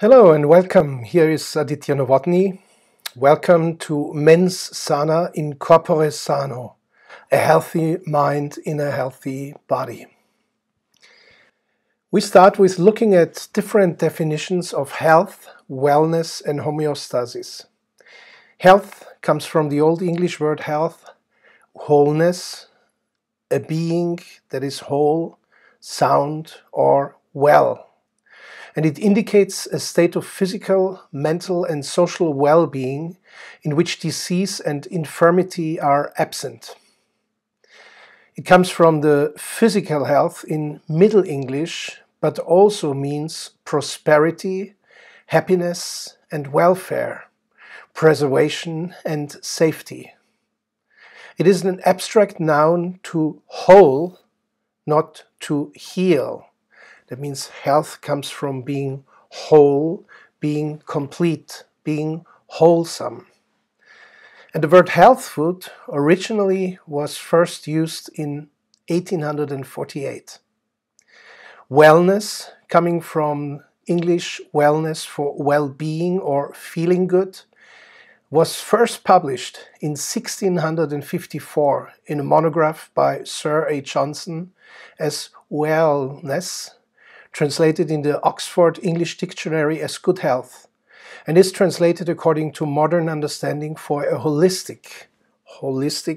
Hello and welcome. Here is Aditya Novotny. Welcome to Mens Sana in Corpore Sano, a healthy mind in a healthy body. We start with looking at different definitions of health, wellness, and homeostasis. Health comes from the Old English word health, wholeness, a being that is whole, sound, or well. And it indicates a state of physical, mental, and social well-being in which disease and infirmity are absent. It comes from the physical health in Middle English, but also means prosperity, happiness, and welfare, preservation, and safety. It is an abstract noun to whole, not to heal. That means health comes from being whole, being complete, being wholesome. And the word health food originally was first used in 1848. Wellness, coming from English wellness for well-being or feeling good, was first published in 1654 in a monograph by Sir A. Johnson as wellness, translated in the Oxford English Dictionary as good health, and is translated according to modern understanding for a holistic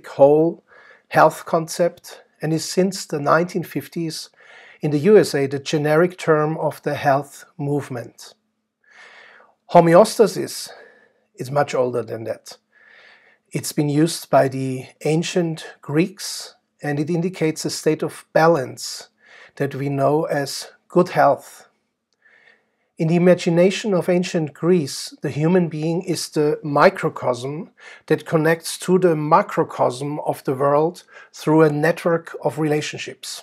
whole health concept, and is since the 1950s in the USA the generic term of the health movement. Homeostasis is much older than that. It's been used by the ancient Greeks, and it indicates a state of balance that we know as good health. In the imagination of ancient Greece, the human being is the microcosm that connects to the macrocosm of the world through a network of relationships.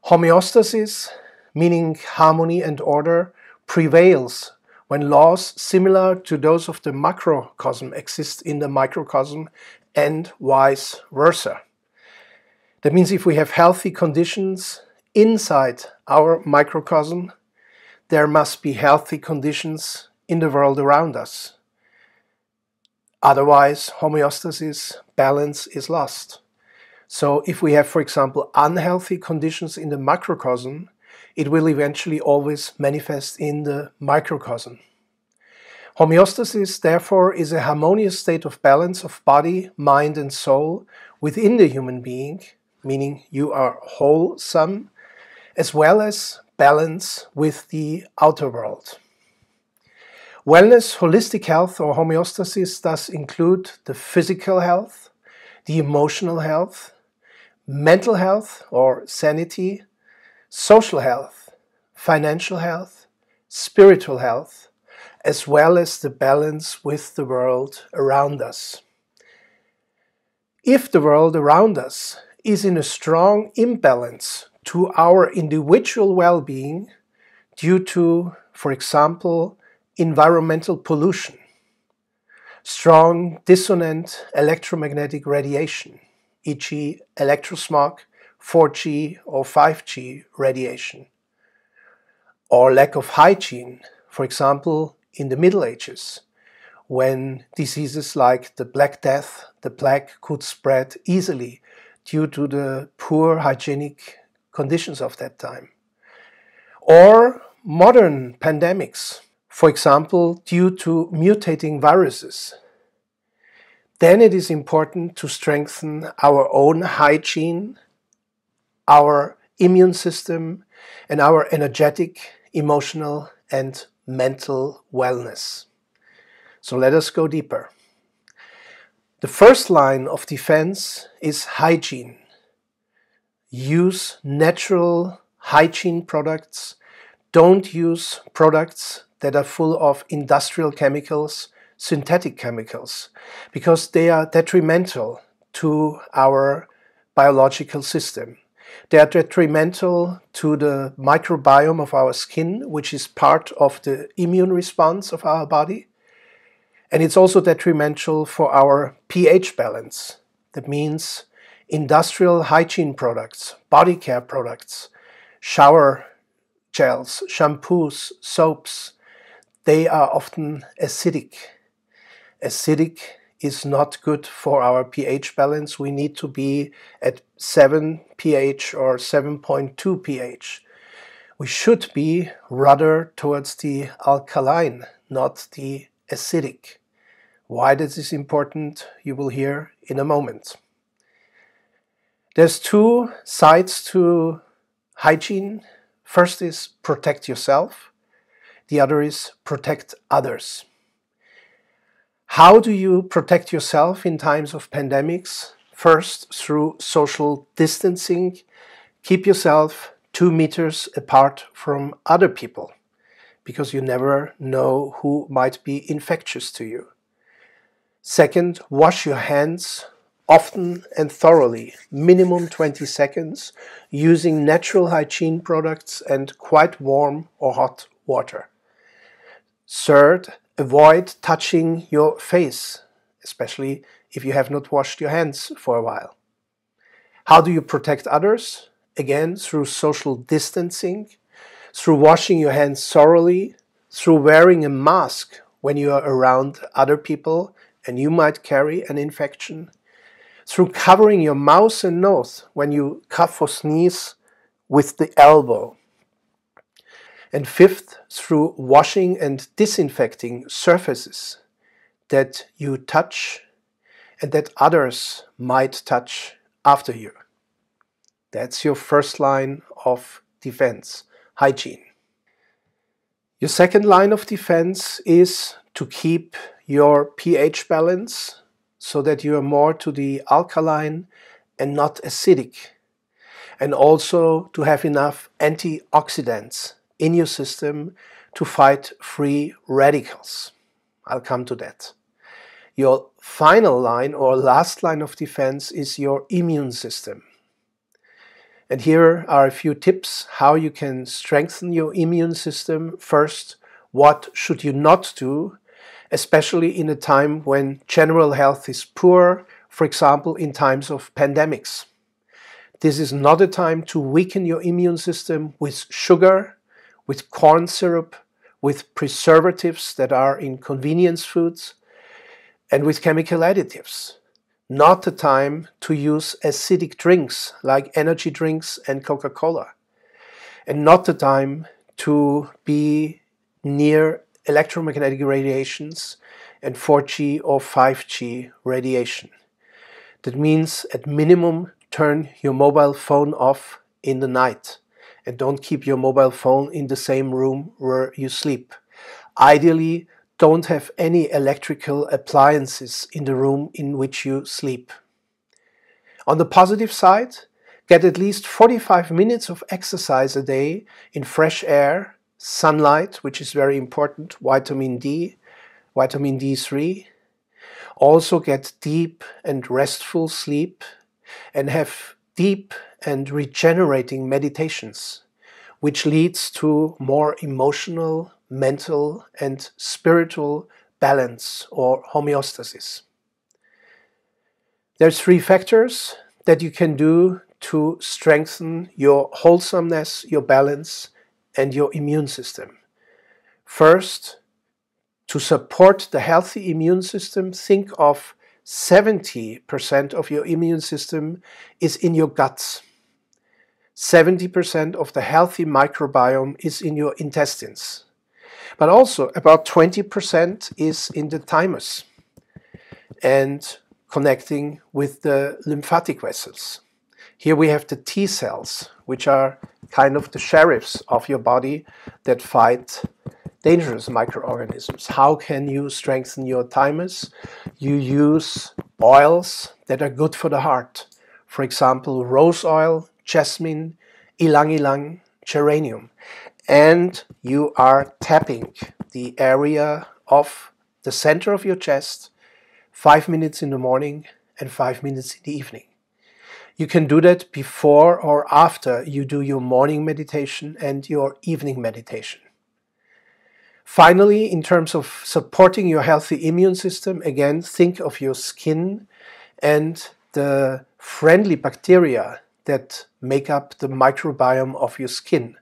Homeostasis, meaning harmony and order, prevails when laws similar to those of the macrocosm exist in the microcosm and vice versa. That means if we have healthy conditions inside our microcosm, there must be healthy conditions in the world around us. Otherwise, homeostasis, balance is lost. So if we have, for example, unhealthy conditions in the macrocosm, it will eventually always manifest in the microcosm. Homeostasis, therefore, is a harmonious state of balance of body, mind, and soul within the human being, meaning you are wholesome, as well as balance with the outer world. Wellness, holistic health, or homeostasis does include the physical health, the emotional health, mental health or sanity, social health, financial health, spiritual health, as well as the balance with the world around us. If the world around us is in a strong imbalance to our individual well-being due to, for example, environmental pollution, strong dissonant electromagnetic radiation, e.g. electrosmog, 4G or 5G radiation, or lack of hygiene, for example, in the Middle Ages, when diseases like the Black Death, the plague, could spread easily due to the poor hygienic conditions of that time. Or modern pandemics, for example, due to mutating viruses. Then it is important to strengthen our own hygiene, our immune system, and our energetic, emotional, and mental wellness. So let us go deeper. The first line of defense is hygiene. Use natural hygiene products. Don't use products that are full of industrial chemicals, synthetic chemicals, because they are detrimental to our biological system. They are detrimental to the microbiome of our skin, which is part of the immune response of our body. And it's also detrimental for our pH balance. That means industrial hygiene products, body care products, shower gels, shampoos, soaps, they are often acidic. Acidic is not good for our pH balance. We need to be at 7 pH or 7.2 pH. We should be rather towards the alkaline, not the acidic. Why this is important, you will hear in a moment. There's two sides to hygiene. First is protect yourself. The other is protect others. How do you protect yourself in times of pandemics? First, through social distancing. Keep yourself 2 meters apart from other people, because you never know who might be infectious to you. Second, wash your hands often and thoroughly, minimum 20 seconds, using natural hygiene products and quite warm or hot water. Third, avoid touching your face, especially if you have not washed your hands for a while. How do you protect others? Again, through social distancing, through washing your hands thoroughly, through wearing a mask when you are around other people and you might carry an infection, through covering your mouth and nose when you cough or sneeze with the elbow. And fifth, through washing and disinfecting surfaces that you touch and that others might touch after you. That's your first line of defense, hygiene. Your second line of defense is to keep your pH balance so that you are more to the alkaline and not acidic, and also to have enough antioxidants in your system to fight free radicals. I'll come to that. Your final line or last line of defense is your immune system. And here are a few tips how you can strengthen your immune system. First, what should you not do, especially in a time when general health is poor, for example, in times of pandemics. This is not a time to weaken your immune system with sugar, with corn syrup, with preservatives that are in convenience foods, and with chemical additives. Not the time to use acidic drinks like energy drinks and Coca-Cola. And not the time to be near electromagnetic radiations and 4G or 5G radiation. That means at minimum turn your mobile phone off in the night and don't keep your mobile phone in the same room where you sleep. Ideally, don't have any electrical appliances in the room in which you sleep. On the positive side, get at least 45 minutes of exercise a day in fresh air, sunlight, which is very important, vitamin D, vitamin D3. Also get deep and restful sleep and have deep and regenerating meditations, which leads to more emotional, mental and spiritual balance or homeostasis. There's 3 factors that you can do to strengthen your wholesomeness, your balance and your immune system. First, to support the healthy immune system, think of 70% of your immune system is in your guts. 70% of the healthy microbiome is in your intestines. But also about 20% is in the thymus and connecting with the lymphatic vessels. Here we have the T cells, which are kind of the sheriffs of your body that fight dangerous microorganisms. How can you strengthen your thymus? You use oils that are good for the heart. For example, rose oil, jasmine, ylang-ylang, geranium. And you are tapping the area of the center of your chest 5 minutes in the morning and 5 minutes in the evening. You can do that before or after you do your morning meditation and your evening meditation. Finally, in terms of supporting your healthy immune system, again, think of your skin and the friendly bacteria that make up the microbiome of your skin.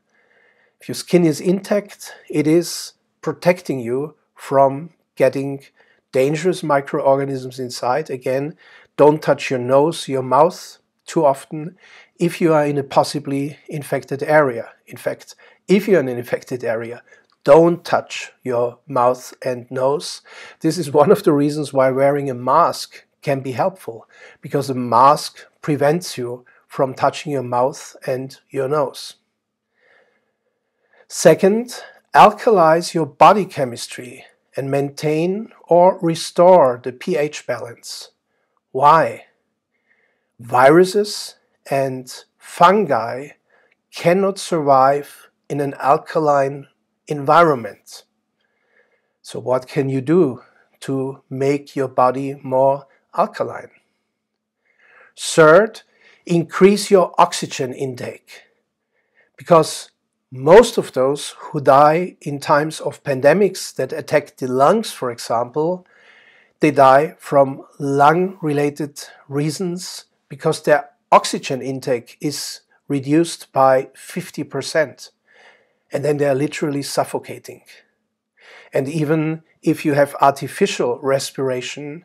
If your skin is intact, it is protecting you from getting dangerous microorganisms inside. Again, don't touch your nose, your mouth too often if you are in a possibly infected area. In fact, if you're in an infected area, don't touch your mouth and nose. This is one of the reasons why wearing a mask can be helpful, because a mask prevents you from touching your mouth and your nose. Second, alkalize your body chemistry and maintain or restore the pH balance. Why? Viruses and fungi cannot survive in an alkaline environment. So what can you do to make your body more alkaline? Third, increase your oxygen intake, because most of those who die in times of pandemics that attack the lungs, for example, they die from lung-related reasons because their oxygen intake is reduced by 50%. And then they are literally suffocating. And even if you have artificial respiration,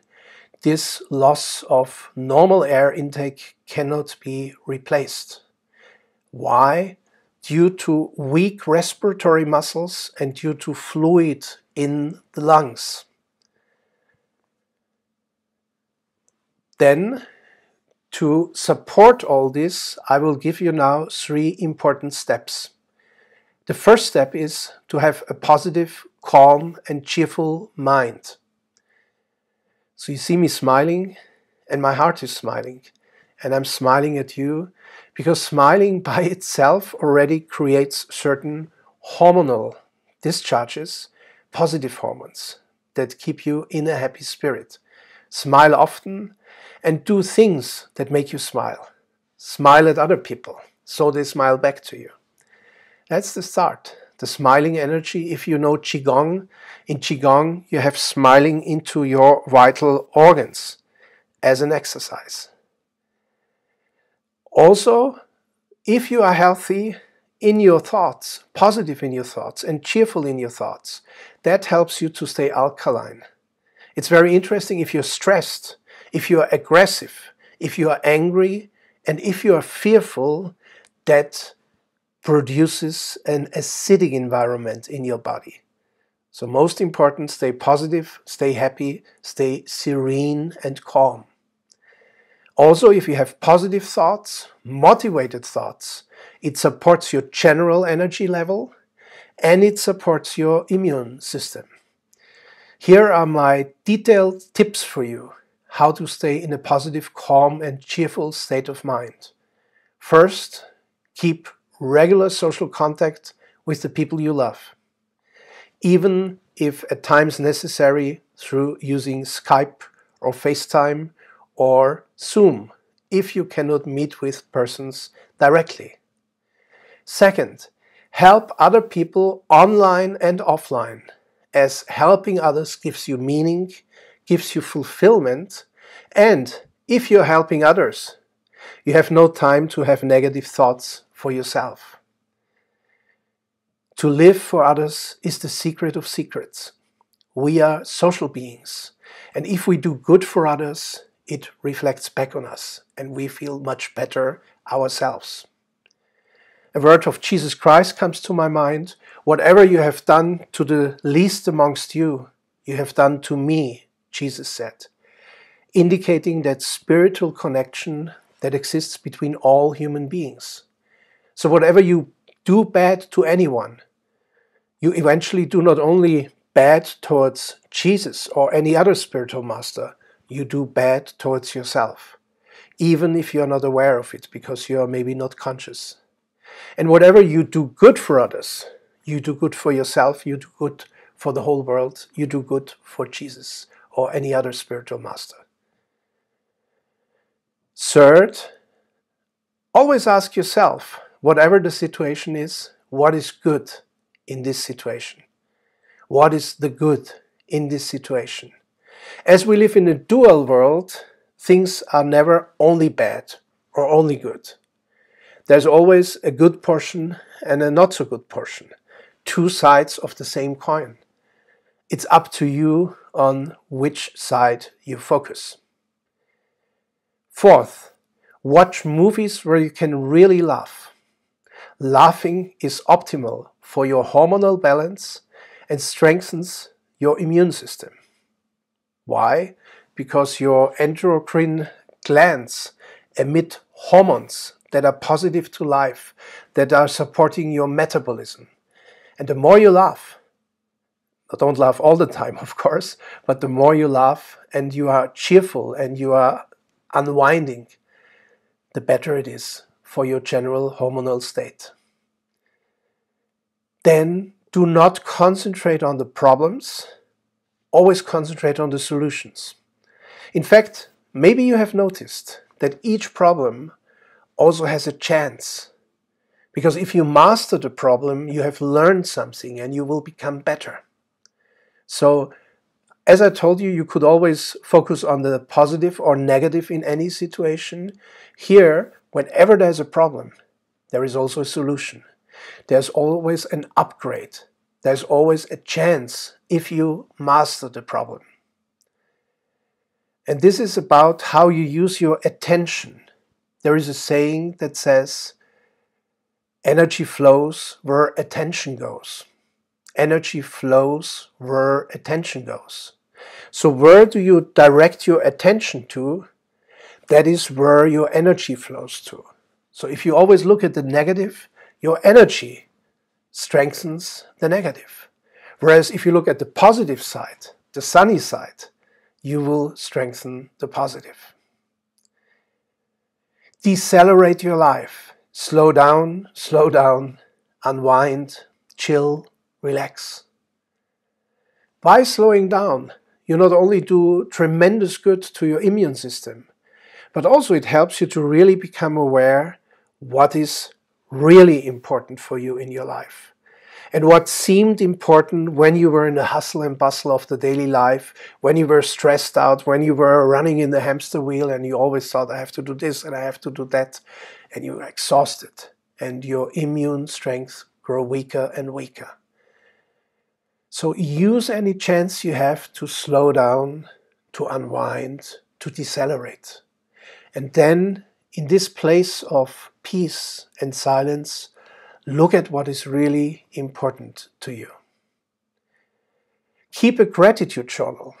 this loss of normal air intake cannot be replaced. Why? Due to weak respiratory muscles and due to fluid in the lungs. Then, to support all this, I will give you now 3 important steps. The first step is to have a positive, calm and cheerful mind. So you see me smiling, and my heart is smiling, and I'm smiling at you, because smiling by itself already creates certain hormonal discharges, positive hormones, that keep you in a happy spirit. Smile often and do things that make you smile. Smile at other people, so they smile back to you. That's the start. The smiling energy. If you know Qigong, in Qigong you have smiling into your vital organs as an exercise. Also, if you are healthy in your thoughts, positive in your thoughts and cheerful in your thoughts, that helps you to stay alkaline. It's very interesting if you're stressed, if you are aggressive, if you are angry, and if you are fearful, that produces an acidic environment in your body. So most important, stay positive, stay happy, stay serene and calm. Also, if you have positive thoughts, motivated thoughts, it supports your general energy level and it supports your immune system. Here are my detailed tips for you how to stay in a positive, calm and cheerful state of mind. First, keep regular social contact with the people you love, even if at times necessary through using Skype or FaceTime or Zoom, if you cannot meet with persons directly. Second, help other people online and offline, as helping others gives you meaning, gives you fulfillment, and if you're helping others, you have no time to have negative thoughts for yourself. To live for others is the secret of secrets. We are social beings, and if we do good for others, it reflects back on us, and we feel much better ourselves. A word of Jesus Christ comes to my mind. Whatever you have done to the least amongst you, you have done to me, Jesus said, indicating that spiritual connection that exists between all human beings. So whatever you do bad to anyone, you eventually do not only bad towards Jesus or any other spiritual master, you do bad towards yourself, even if you are not aware of it, because you are maybe not conscious. And whatever you do good for others, you do good for yourself, you do good for the whole world, you do good for Jesus or any other spiritual master. Third, always ask yourself, whatever the situation is, what is good in this situation? What is the good in this situation? As we live in a dual world, things are never only bad or only good. There's always a good portion and a not so good portion. Two sides of the same coin. It's up to you on which side you focus. Fourth, watch movies where you can really laugh. Laughing is optimal for your hormonal balance and strengthens your immune system. Why? Because your endocrine glands emit hormones that are positive to life, that are supporting your metabolism. And the more you laugh, don't laugh all the time, of course, but the more you laugh and you are cheerful and you are unwinding, the better it is for your general hormonal state. Then do not concentrate on the problems, always concentrate on the solutions. In fact, maybe you have noticed that each problem also has a chance. Because if you master the problem, you have learned something and you will become better. So, as I told you, you could always focus on the positive or negative in any situation. Here, whenever there's a problem, there is also a solution. There's always an upgrade. There's always a chance if you master the problem. And this is about how you use your attention. There is a saying that says, energy flows where attention goes. Energy flows where attention goes. So where do you direct your attention to? That is where your energy flows to. So if you always look at the negative, your energy strengthens the negative. Whereas if you look at the positive side, the sunny side, you will strengthen the positive. Decelerate your life. Slow down, unwind, chill, relax. By slowing down, you not only do tremendous good to your immune system, but also it helps you to really become aware what is really important for you in your life. And what seemed important when you were in the hustle and bustle of the daily life, when you were stressed out, when you were running in the hamster wheel and you always thought, I have to do this and I have to do that, and you were exhausted and your immune strength grew weaker and weaker. So use any chance you have to slow down, to unwind, to decelerate. And then in this place of peace and silence, look at what is really important to you. Keep a gratitude journal.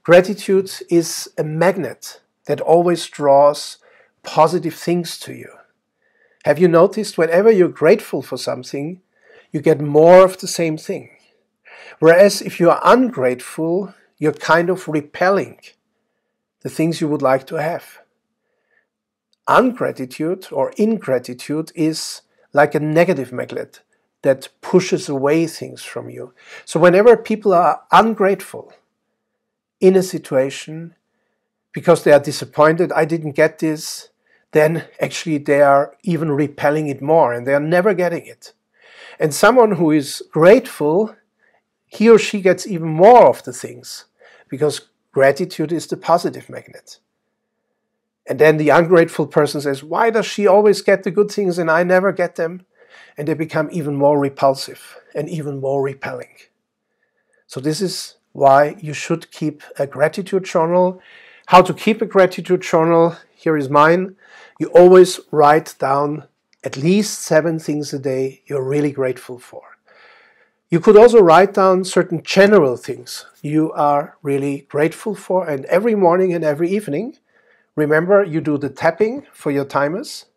Gratitude is a magnet that always draws positive things to you. Have you noticed whenever you're grateful for something, you get more of the same thing? Whereas if you are ungrateful, you're kind of repelling the things you would like to have. Ungratitude or ingratitude is like a negative magnet that pushes away things from you. So whenever people are ungrateful in a situation because they are disappointed, I didn't get this, then actually they are even repelling it more and they are never getting it. And someone who is grateful, he or she gets even more of the things because gratitude is the positive magnet. And then the ungrateful person says, why does she always get the good things and I never get them? And they become even more repulsive and even more repelling. So this is why you should keep a gratitude journal. How to keep a gratitude journal? Here is mine. You always write down at least 7 things a day you're really grateful for. You could also write down certain general things you are really grateful for, and every morning and every evening, remember, you do the tapping for your timers.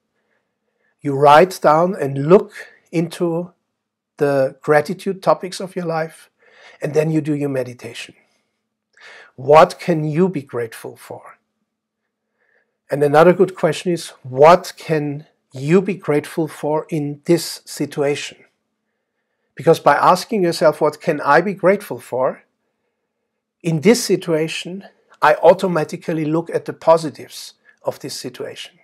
You write down and look into the gratitude topics of your life, and then you do your meditation. What can you be grateful for? And another good question is, what can you be grateful for in this situation? Because by asking yourself, what can I be grateful for? In this situation, I automatically look at the positives of this situation.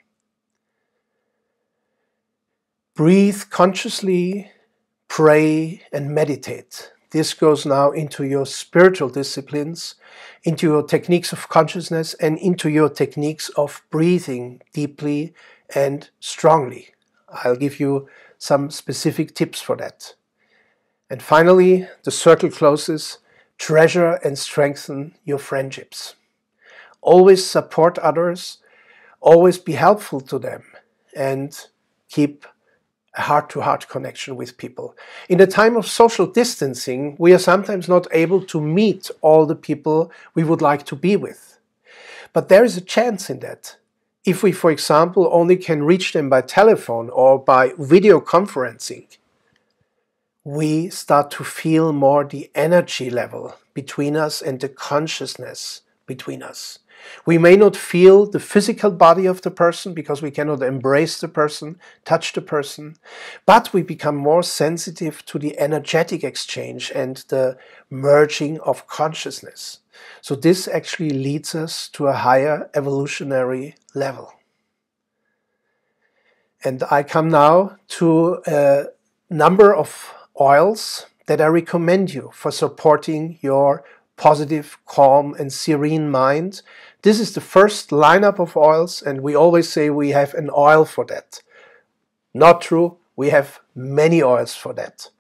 Breathe consciously, pray and meditate. This goes now into your spiritual disciplines, into your techniques of consciousness, and into your techniques of breathing deeply and strongly. I'll give you some specific tips for that. And finally, the circle closes. treasure and strengthen your friendships. Always support others, always be helpful to them, and keep a heart-to-heart connection with people. In the time of social distancing, we are sometimes not able to meet all the people we would like to be with. But there is a chance in that. If we, for example, only can reach them by telephone or by video conferencing, we start to feel more the energy level between us and the consciousness between us. We may not feel the physical body of the person because we cannot embrace the person, touch the person, but we become more sensitive to the energetic exchange and the merging of consciousness. So this actually leads us to a higher evolutionary level. And I come now to a number of oils that I recommend you for supporting your positive, calm and serene mind. This is the first lineup of oils, and we always say we have an oil for that. Not true, we have many oils for that.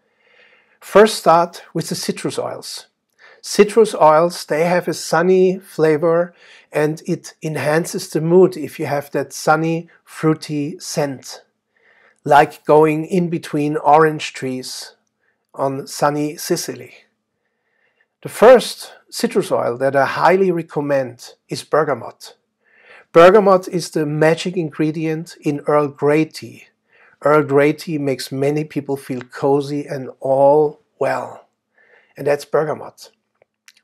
First start with the citrus oils. Citrus oils, they have a sunny flavor and it enhances the mood if you have that sunny, fruity scent. Like going in between orange trees on sunny Sicily. The first citrus oil that I highly recommend is bergamot. Bergamot is the magic ingredient in Earl Grey tea. Earl Grey tea makes many people feel cozy and all well. And that's bergamot.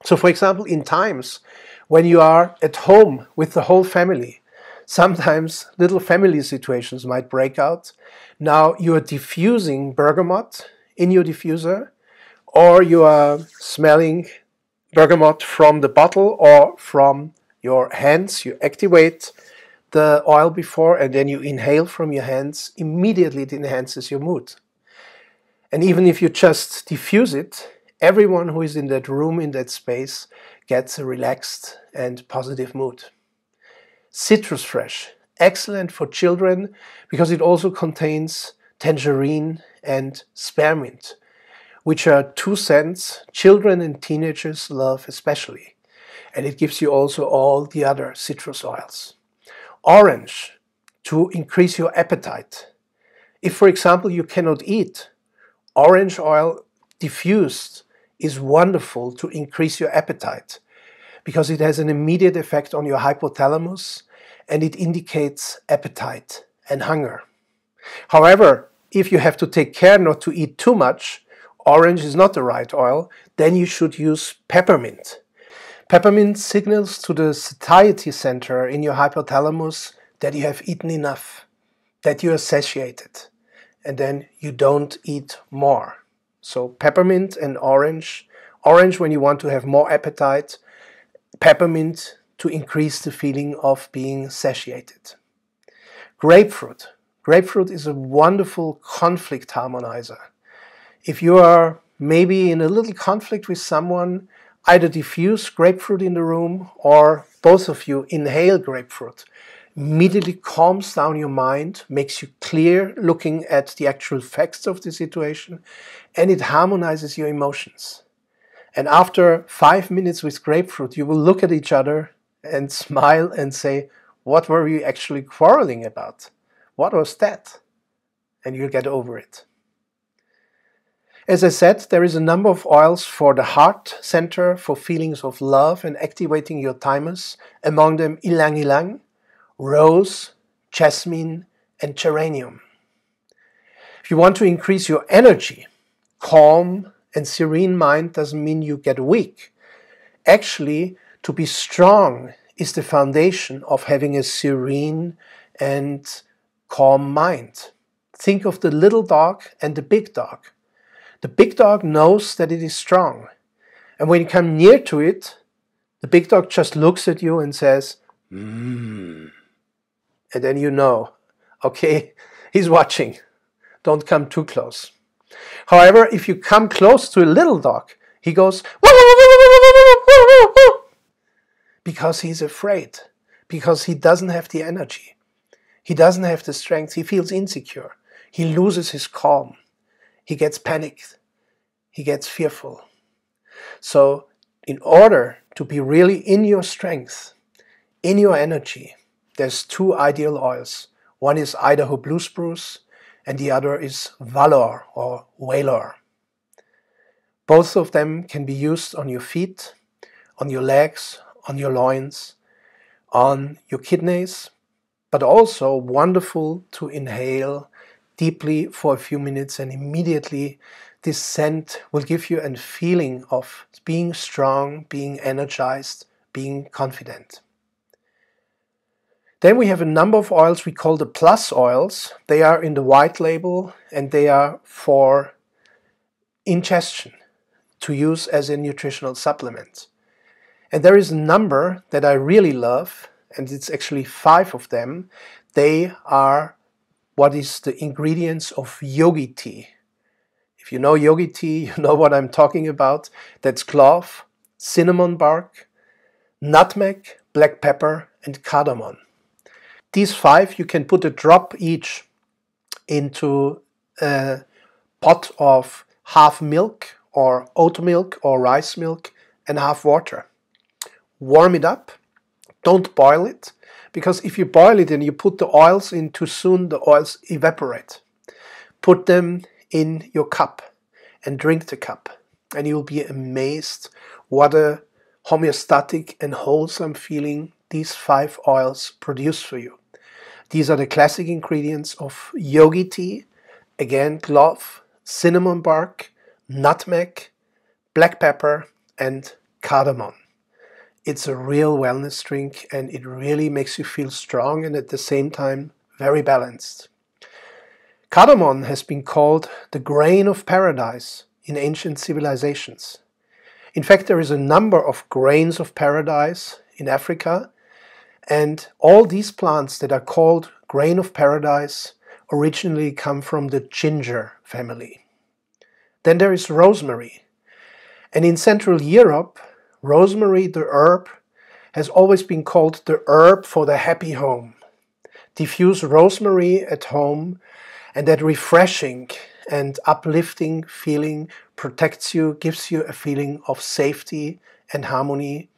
So for example, in times when you are at home with the whole family, sometimes little family situations might break out. Now you are diffusing bergamot in your diffuser, or you are smelling bergamot from the bottle or from your hands. You activate the oil before and then you inhale from your hands. Immediately it enhances your mood. And even if you just diffuse it, everyone who is in that room, in that space, gets a relaxed and positive mood. Citrus fresh, excellent for children because it also contains tangerine and spearmint, which are two scents children and teenagers love especially. And it gives you also all the other citrus oils. Orange, to increase your appetite. If, for example, you cannot eat, orange oil diffused is wonderful to increase your appetite because it has an immediate effect on your hypothalamus and it indicates appetite and hunger. However, if you have to take care not to eat too much, orange is not the right oil, then you should use peppermint. Peppermint signals to the satiety center in your hypothalamus that you have eaten enough, that you are satiated, and then you don't eat more. So peppermint and orange. Orange when you want to have more appetite, peppermint to increase the feeling of being satiated. Grapefruit. Grapefruit is a wonderful conflict harmonizer. If you are maybe in a little conflict with someone, either diffuse grapefruit in the room or both of you inhale grapefruit. Immediately calms down your mind, makes you clear looking at the actual facts of the situation, and it harmonizes your emotions. And after 5 minutes with grapefruit, you will look at each other and smile and say, what were we actually quarreling about? What was that? And you'll get over it. As I said, there is a number of oils for the heart center, for feelings of love and activating your thymus, among them ylang ylang, rose, jasmine and geranium. If you want to increase your energy, calm and serene mind doesn't mean you get weak. Actually, to be strong is the foundation of having a serene and calm mind. Think of the little dog and the big dog. The big dog knows that it is strong. And when you come near to it, the big dog just looks at you and says, And then you know, okay, he's watching. Don't come too close. However, if you come close to a little dog, he goes, because he's afraid, because he doesn't have the energy. He doesn't have the strength. He feels insecure. He loses his calm. He gets panicked. He gets fearful. So In order to be really in your strength, in your energy, there's two ideal oils. One is Idaho Blue Spruce and the other is Valor or Valor. Both of them can be used on your feet, on your legs, on your loins, on your kidneys, but also wonderful to inhale deeply for a few minutes, and immediately this scent will give you a feeling of being strong, being energized, being confident. Then we have a number of oils we call the plus oils. They are in the white label and they are for ingestion, to use as a nutritional supplement. And there is a number that I really love, and it's actually 5 of them. They are what is the ingredients of Yogi Tea. If you know Yogi Tea, you know what I'm talking about. That's clove, cinnamon bark, nutmeg, black pepper, and cardamom. These 5 you can put a drop each into a pot of half milk or oat milk or rice milk and half water. Warm it up. Don't boil it, because if you boil it and you put the oils in too soon, the oils evaporate. Put them in your cup and drink the cup, and you'll be amazed what a homeostatic and wholesome feeling these 5 oils produce for you. These are the classic ingredients of Yogi Tea. Again, clove, cinnamon bark, nutmeg, black pepper, and cardamom. It's a real wellness drink, and it really makes you feel strong and at the same time very balanced. Cardamom has been called the grain of paradise in ancient civilizations. In fact, there is a number of grains of paradise in Africa, and all these plants that are called grain of paradise originally come from the ginger family. Then there is rosemary. And in Central Europe, rosemary, the herb, has always been called the herb for the happy home. Diffuse rosemary at home, and that refreshing and uplifting feeling protects you, gives you a feeling of safety and harmony,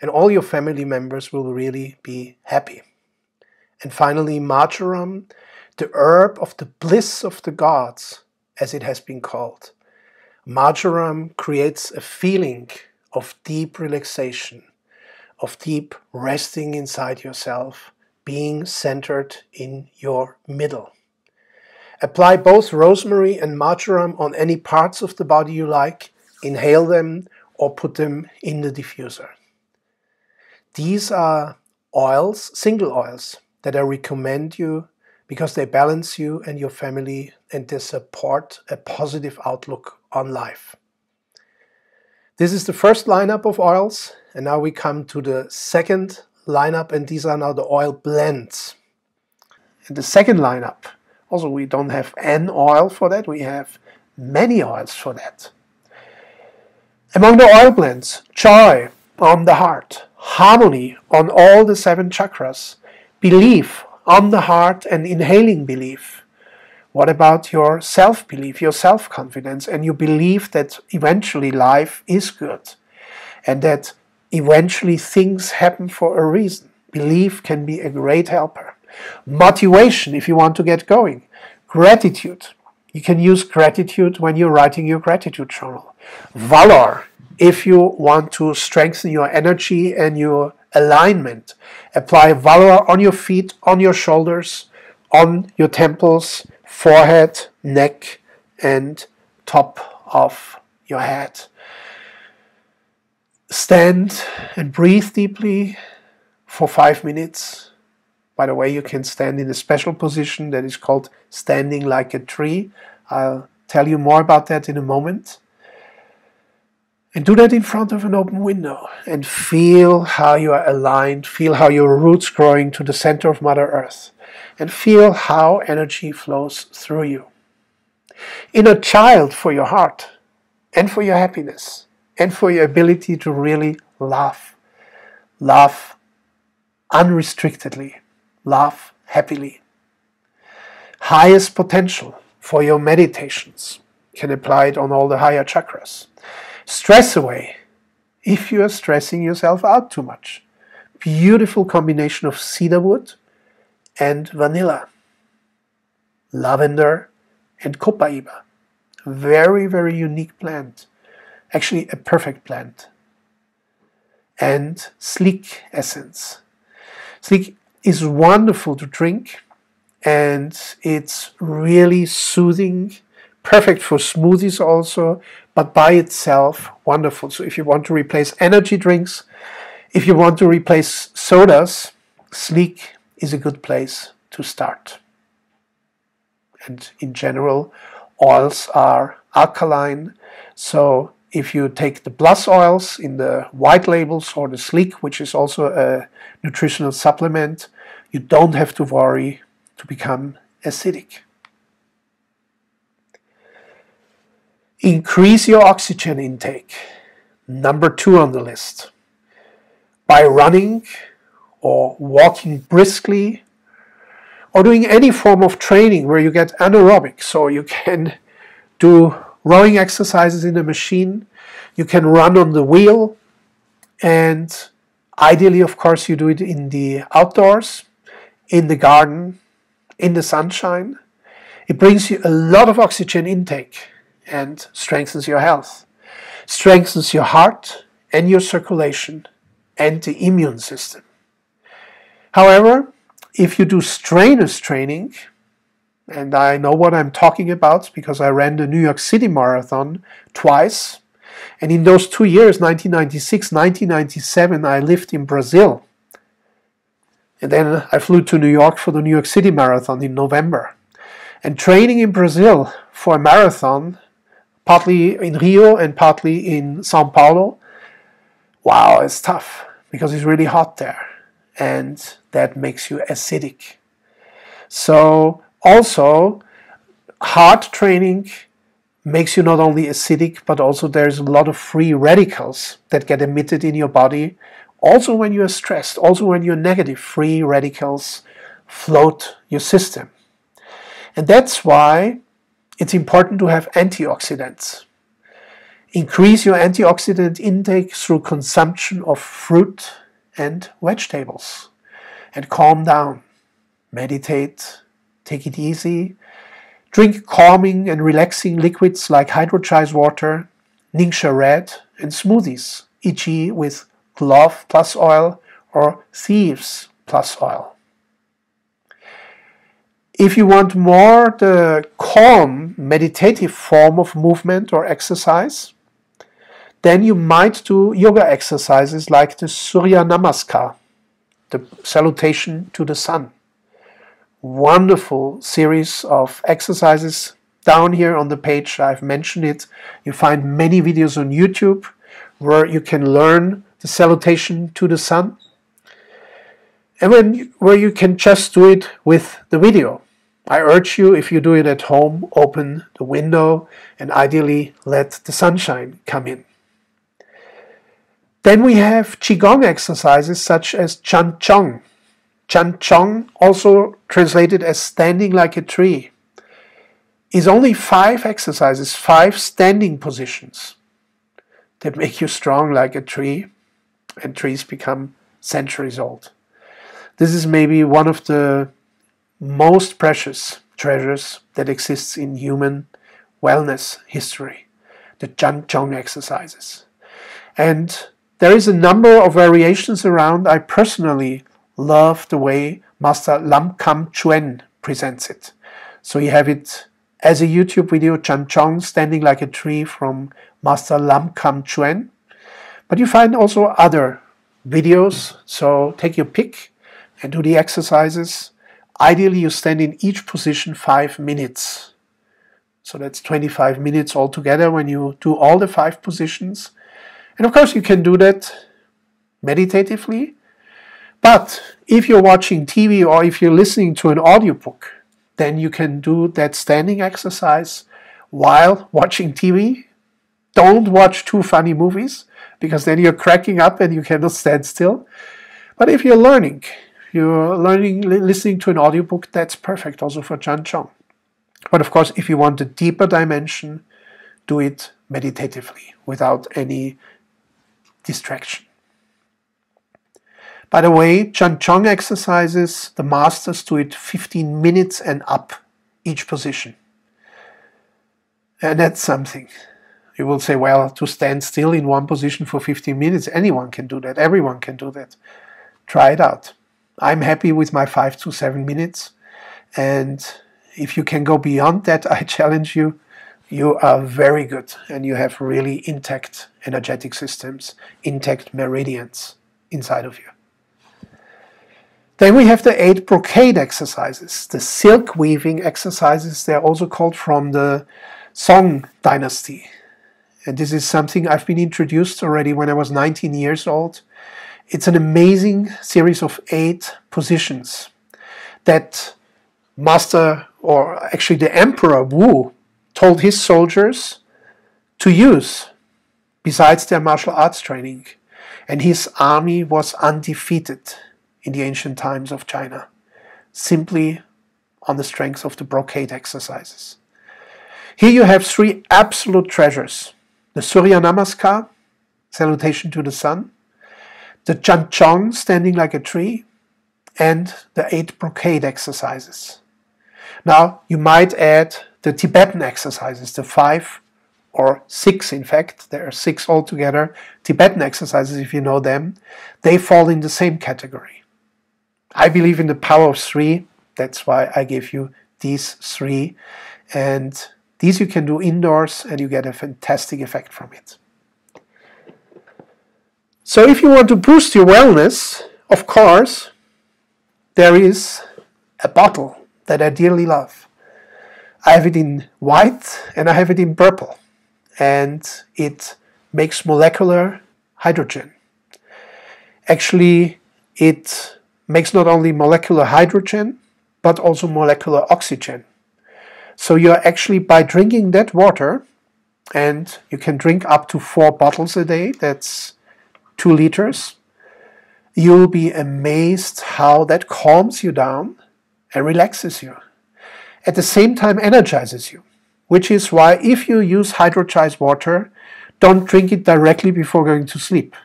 and all your family members will really be happy. And finally, marjoram, the herb of the bliss of the gods, as it has been called. Marjoram creates a feeling of deep relaxation, of deep resting inside yourself, being centered in your middle. Apply both rosemary and marjoram on any parts of the body you like, inhale them or put them in the diffuser. These are oils, single oils, that I recommend you because they balance you and your family and they support a positive outlook on life. This is the first lineup of oils, and now we come to the second lineup, and these are now the oil blends. In the second lineup, also we don't have an oil for that, we have many oils for that. Among the oil blends, joy on the heart, harmony on all the 7 chakras, belief on the heart and inhaling belief. What about your self-belief, your self-confidence, and you believe that eventually life is good and that eventually things happen for a reason. Belief can be a great helper. Motivation, if you want to get going. Gratitude. You can use gratitude when you're writing your gratitude journal. Valor, if you want to strengthen your energy and your alignment. Apply valor on your feet, on your shoulders, on your temples, forehead, neck, and top of your head. Stand and breathe deeply for 5 minutes. By the way, you can stand in a special position that is called standing like a tree. I'll tell you more about that in a moment. And do that in front of an open window and feel how you are aligned, feel how your roots growing to the center of Mother Earth, and feel how energy flows through you. Inner child for your heart and for your happiness and for your ability to really laugh. Laugh unrestrictedly. Laugh happily. Highest potential for your meditations. You can apply it on all the higher chakras. Stress away if you are stressing yourself out too much. Beautiful combination of cedarwood and vanilla, lavender and copaiba. Very, very unique plant. Actually, a perfect plant. And sleek essence. Sleek is wonderful to drink, and it's really soothing, perfect for smoothies also, but by itself, wonderful. So if you want to replace energy drinks, if you want to replace sodas, Sleek is a good place to start. And in general, oils are alkaline, so if you take the plus oils in the white labels or the Sleek, which is also a nutritional supplement, you don't have to worry to become acidic. Increase your oxygen intake. Number 2 on the list. By running or walking briskly or doing any form of training where you get anaerobic. So you can do rowing exercises in a machine, you can run on the wheel, and ideally, of course, you do it in the outdoors, in the garden, in the sunshine. It brings you a lot of oxygen intake and strengthens your health, strengthens your heart and your circulation and the immune system. However, if you do strenuous training, and I know what I'm talking about because I ran the New York City Marathon twice, and in those 2 years, 1996, 1997, I lived in Brazil. And then I flew to New York for the New York City Marathon in November. And training in Brazil for a marathon, partly in Rio and partly in Sao Paulo, wow, it's tough because it's really hot there. And that makes you acidic. So also, hard training makes you not only acidic, but also there's a lot of free radicals that get emitted in your body. Also when you're stressed, also when you're negative, free radicals float your system. And that's why it's important to have antioxidants. Increase your antioxidant intake through consumption of fruit and vegetables. And calm down. Meditate. Take it easy. Drink calming and relaxing liquids like hydrogyzed water, Ningxia Red, and smoothies, e.g. with clove plus oil or thieves plus oil. If you want more the calm, meditative form of movement or exercise, then you might do yoga exercises like the Surya Namaskar, the salutation to the sun. Wonderful series of exercises. Down here on the page, I've mentioned it. You find many videos on YouTube where you can learn the salutation to the sun, and where you can just do it with the video. I urge you, if you do it at home, open the window and ideally let the sunshine come in. Then we have Qigong exercises such as Chan Chong. Chan Chong, also translated as standing like a tree, is only 5 exercises, 5 standing positions that make you strong like a tree, and trees become centuries old. This is maybe one of the most precious treasures that exists in human wellness history, the Chan Chong exercises. And there is a number of variations around. I personally love the way Master Lam Kam Chuen presents it. So you have it as a YouTube video, Chan Chong, standing like a tree from Master Lam Kam Chuen. But you find also other videos, so take your pick and do the exercises. Ideally, you stand in each position 5 minutes. So that's 25 minutes altogether when you do all the 5 positions. And of course, you can do that meditatively. But if you're watching TV or if you're listening to an audiobook, then you can do that standing exercise while watching TV. Don't watch too funny movies, because then you're cracking up and you cannot stand still. But if you're learning, listening to an audiobook, that's perfect also for Chan Chong. But of course, if you want a deeper dimension, do it meditatively without any distraction. By the way, Qigong exercises, the masters do it 15 minutes and up each position. And that's something. You will say, well, to stand still in one position for 15 minutes, anyone can do that. Everyone can do that. Try it out. I'm happy with my 5 to 7 minutes. And if you can go beyond that, I challenge you. You are very good and you have really intact energetic systems, intact meridians inside of you. Then we have the 8 brocade exercises, the silk weaving exercises. They're also called from the Song dynasty. And this is something I've been introduced already when I was 19 years old. It's an amazing series of 8 positions that Master, or actually the Emperor Wu, told his soldiers to use besides their martial arts training. And his army was undefeated in the ancient times of China, simply on the strength of the brocade exercises. Here you have 3 absolute treasures: the Surya Namaskar, salutation to the sun, the Qigong, standing like a tree, and the 8 brocade exercises. Now, you might add the Tibetan exercises, the 5 or 6, in fact, there are 6 altogether, Tibetan exercises, if you know them. They fall in the same category. I believe in the power of 3, that's why I give you these 3, and these you can do indoors and you get a fantastic effect from it. So if you want to boost your wellness, of course, there is a bottle that I dearly love. I have it in white and I have it in purple, and it makes molecular hydrogen. Actually, it makes not only molecular hydrogen, but also molecular oxygen. So you're actually, by drinking that water, and you can drink up to 4 bottles a day, that's 2 liters, you'll be amazed how that calms you down and relaxes you. At the same time energizes you, which is why if you use hydrogenized water, don't drink it directly before going to sleep.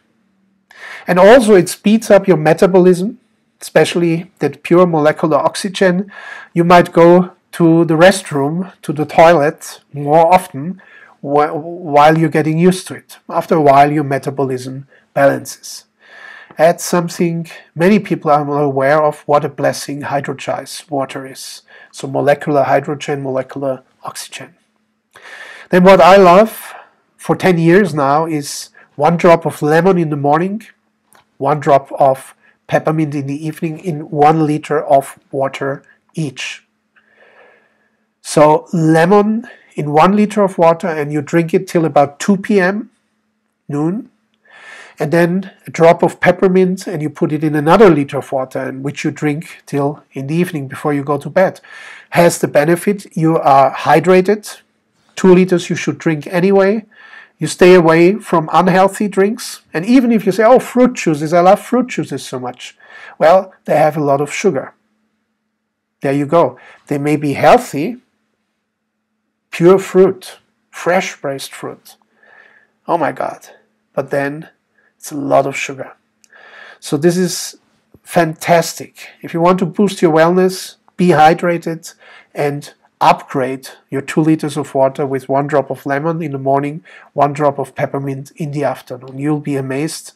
And also it speeds up your metabolism, especially that pure molecular oxygen. You might go to the restroom, to the toilet more often while you're getting used to it. After a while, your metabolism balances. That's something many people are not aware of, what a blessing hydrogenized water is. So molecular hydrogen, molecular oxygen. Then what I love for 10 years now is 1 drop of lemon in the morning, 1 drop of peppermint in the evening in 1 liter of water each. So lemon in 1 liter of water, and you drink it till about 2 p.m., noon. And then a drop of peppermint, and you put it in another liter of water, and which you drink till in the evening before you go to bed. Has the benefit, you are hydrated. 2 liters you should drink anyway. You stay away from unhealthy drinks. And even if you say, oh, fruit juices, I love fruit juices so much. Well, they have a lot of sugar. There you go. They may be healthy, pure fruit, fresh pressed fruit. Oh my God. But then it's a lot of sugar. So this is fantastic. If you want to boost your wellness, be hydrated and upgrade your 2 liters of water with 1 drop of lemon in the morning, 1 drop of peppermint in the afternoon. You'll be amazed.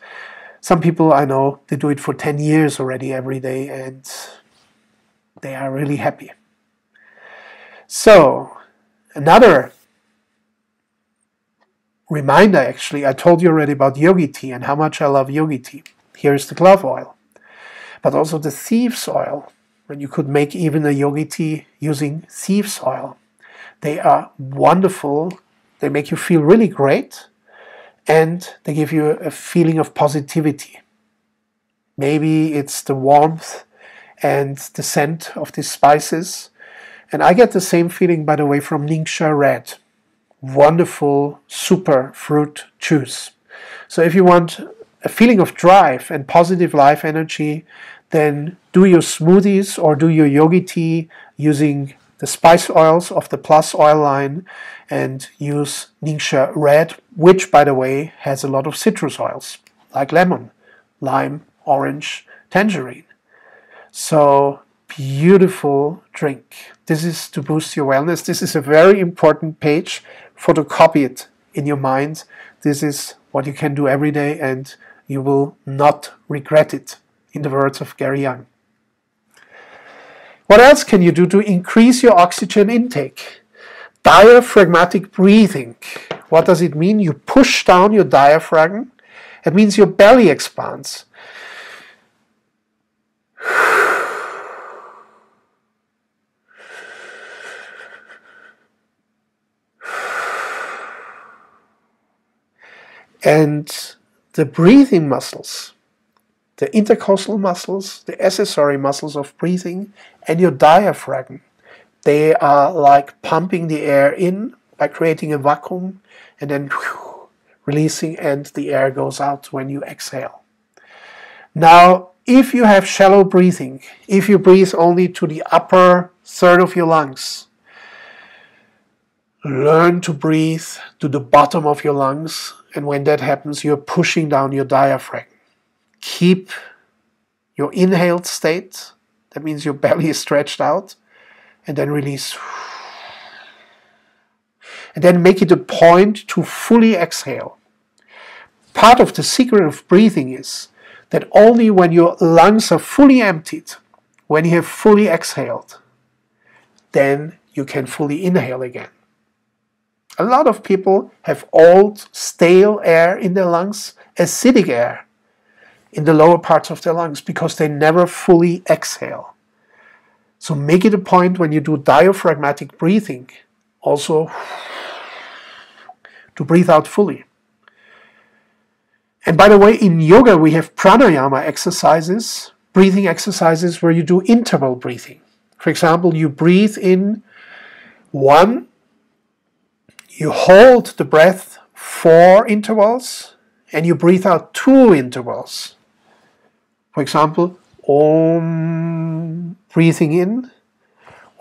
Some people I know, they do it for 10 years already every day, and they are really happy. So, another reminder, actually, I told you already about Yogi Tea and how much I love Yogi Tea. Here's the clove oil, but also the thieves oil. And you could make even a Yogi Tea using thieves oil. They are wonderful. They make you feel really great, and they give you a feeling of positivity. Maybe it's the warmth and the scent of these spices. And I get the same feeling, by the way, from Ningxia Red. Wonderful super fruit juice. So if you want a feeling of drive and positive life energy, then do your smoothies or do your Yogi Tea using the spice oils of the Plus oil line, and use Ningxia Red, which, by the way, has a lot of citrus oils. like lemon, lime, orange, tangerine. So beautiful drink. This is to boost your wellness. This is a very important page. Photocopy it in your mind. This is what you can do every day and you will not regret it, in the words of Gary Young. What else can you do to increase your oxygen intake? Diaphragmatic breathing. What does it mean? You push down your diaphragm. It means your belly expands. And the breathing muscles, the intercostal muscles, the accessory muscles of breathing, and your diaphragm, they are like pumping the air in by creating a vacuum and then releasing, and the air goes out when you exhale. Now, if you have shallow breathing, if you breathe only to the upper third of your lungs, learn to breathe to the bottom of your lungs, and when that happens, you're pushing down your diaphragm. Keep your inhaled state, that means your belly is stretched out, and then release. And then make it a point to fully exhale. Part of the secret of breathing is that only when your lungs are fully emptied, when you have fully exhaled, then you can fully inhale again. A lot of people have old, stale air in their lungs, acidic air in the lower parts of their lungs, because they never fully exhale. So make it a point when you do diaphragmatic breathing, also to breathe out fully. And by the way, in yoga we have pranayama exercises, breathing exercises where you do interval breathing. For example, you breathe in 1, you hold the breath 4 intervals, and you breathe out 2 intervals. For example, Om, breathing in,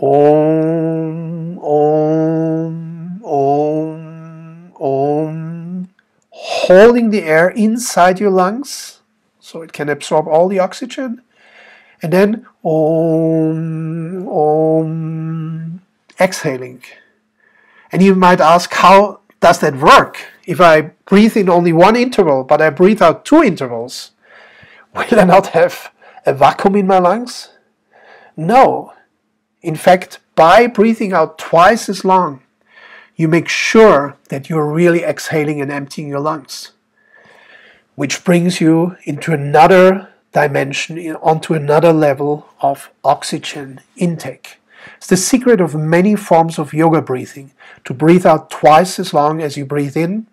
Om, Om, Om, Om, holding the air inside your lungs so it can absorb all the oxygen, and then Om, Om, exhaling. And you might ask, how does that work? If I breathe in only 1 interval, but I breathe out 2 intervals, will I not have a vacuum in my lungs? No. In fact, by breathing out twice as long, you make sure that you're really exhaling and emptying your lungs, which brings you into another dimension, onto another level of oxygen intake. It's the secret of many forms of yoga breathing, to breathe out twice as long as you breathe in.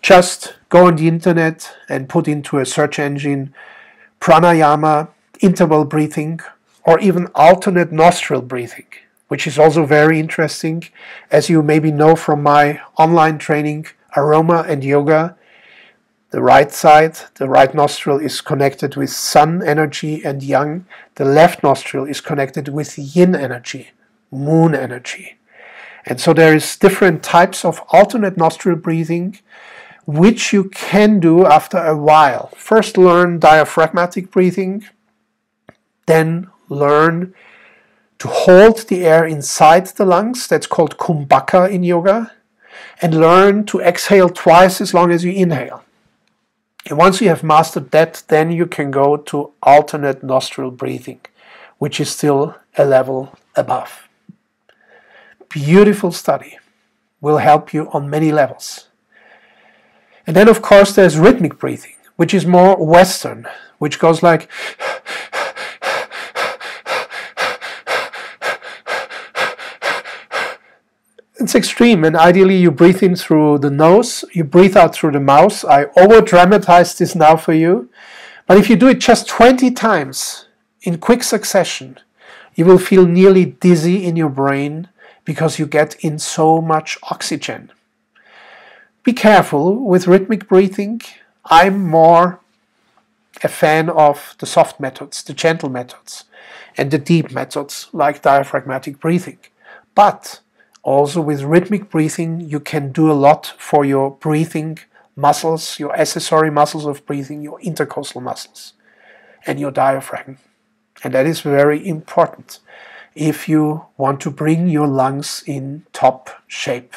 Just go on the internet and put into a search engine pranayama, interval breathing, or even alternate nostril breathing, which is also very interesting. As you maybe know from my online training, Aroma and Yoga, the right side, the right nostril is connected with sun energy and yang. The left nostril is connected with yin energy, moon energy. And so there is different types of alternate nostril breathing, which you can do after a while. First learn diaphragmatic breathing, then learn to hold the air inside the lungs, that's called kumbhaka in yoga, and learn to exhale twice as long as you inhale. And once you have mastered that, then you can go to alternate nostril breathing, which is still a level above. Beautiful study, will help you on many levels. And then of course there's rhythmic breathing, which is more Western, which goes like it's extreme, and ideally you breathe in through the nose, you breathe out through the mouth. I over-dramatize this now for you, but if you do it just 20 times in quick succession, you will feel nearly dizzy in your brain because you get in so much oxygen. Be careful with rhythmic breathing. I'm more a fan of the soft methods, the gentle methods, and the deep methods like diaphragmatic breathing. But also with rhythmic breathing, you can do a lot for your breathing muscles, your accessory muscles of breathing, your intercostal muscles, and your diaphragm. And that is very important if you want to bring your lungs in top shape